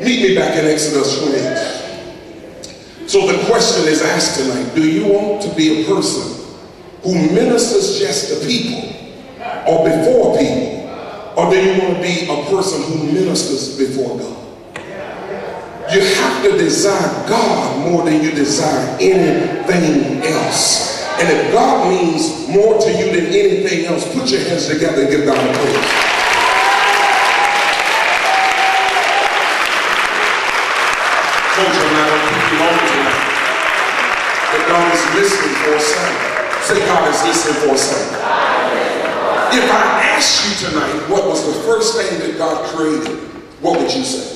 Meet me back in Exodus 28. So the question is asked tonight, do you want to be a person who ministers just to people or before people? Or do you want to be a person who ministers before God? You have to desire God more than you desire anything else. And if God means more to you than anything else, put your hands together and give God a praise. Told you I'm not going to keep you long tonight. But God is listening for a sound. Say, God is listening for a sound. If I asked you tonight what was the first thing that God created, what would you say?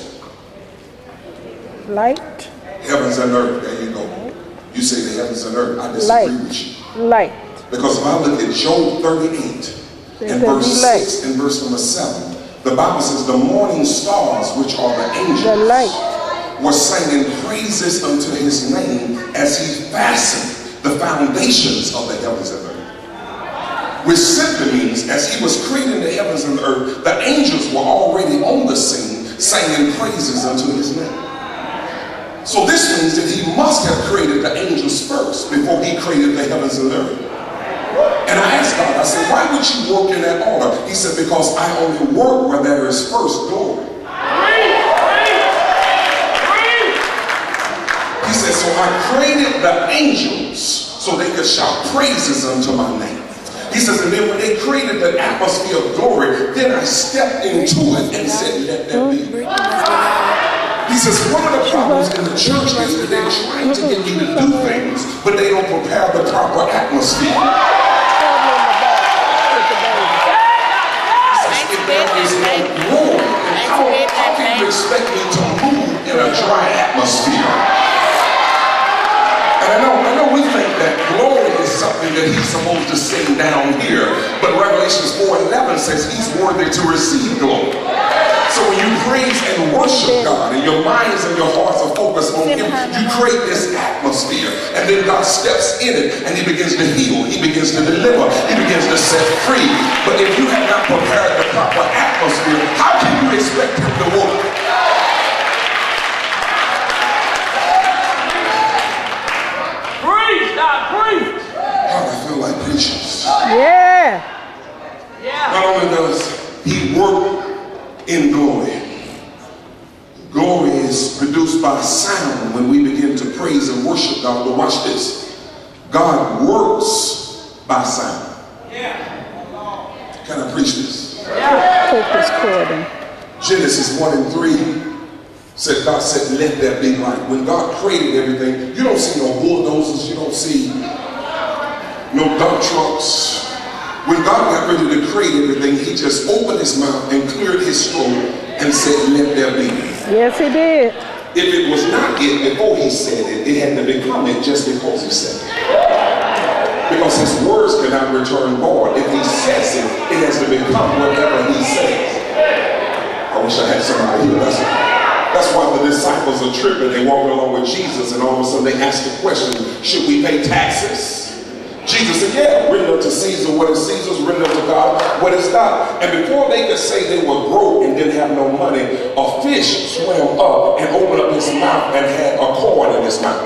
Light. Heavens and earth. There you go. You say the heavens and earth. I disagree with you. Light. Because if I look at Job 38 and verse 6 and verse number 7, the Bible says the morning stars, which are the angels, were singing praises unto his name as he fastened the foundations of the heavens and earth. Which simply means as he was creating the heavens and the earth, the angels were already on the scene singing praises unto his name. So this means that he must have created the angels first before he created the heavens and the earth. And I asked God, I said, why would you work in that order? He said, because I only work where there is first glory. He said, so I created the angels so they could shout praises unto my name. He says, and then when they created the atmosphere of glory, then I stepped into it and said, let that be. He says, one of the problems in the church is that they're trying to get you to do things, but they don't prepare the proper atmosphere. If there is no glory, how can you expect me to move in a dry atmosphere? And I know we think that glory is something that he's supposed to sing down here, but Revelations 4:11 says he's worthy to receive glory. So when you praise and worship God and your minds and your hearts are focused on him, you create this atmosphere, and then God steps in it and he begins to heal, he begins to deliver, he begins to set free. But if you have not prepared the proper atmosphere, how can you expect him to work? God, I feel like preachers. Yeah. Not only does he work in glory, glory is produced by sound when we begin to praise and worship God. But watch this. God works by sound. Can I preach this? Genesis 1:3 said, God said, let there be light. When God created everything, you don't see no bulldozers, you don't see no dump trucks. When God got ready to create everything, he just opened his mouth and cleared his throat and said, let there be. Yes, he did. If it was not it before he said it, it had to become it just because he said it. Because his words cannot return void. If he says it, it has to become whatever he says. I wish I had somebody here. That's why the disciples are tripping. They walk along with Jesus and all of a sudden they ask the question, should we pay taxes? Jesus said, yeah, render unto Caesar what is Caesar's, render unto God what is God. And before they could say they were broke and didn't have no money, a fish swam up and opened up his mouth and had a coin in his mouth.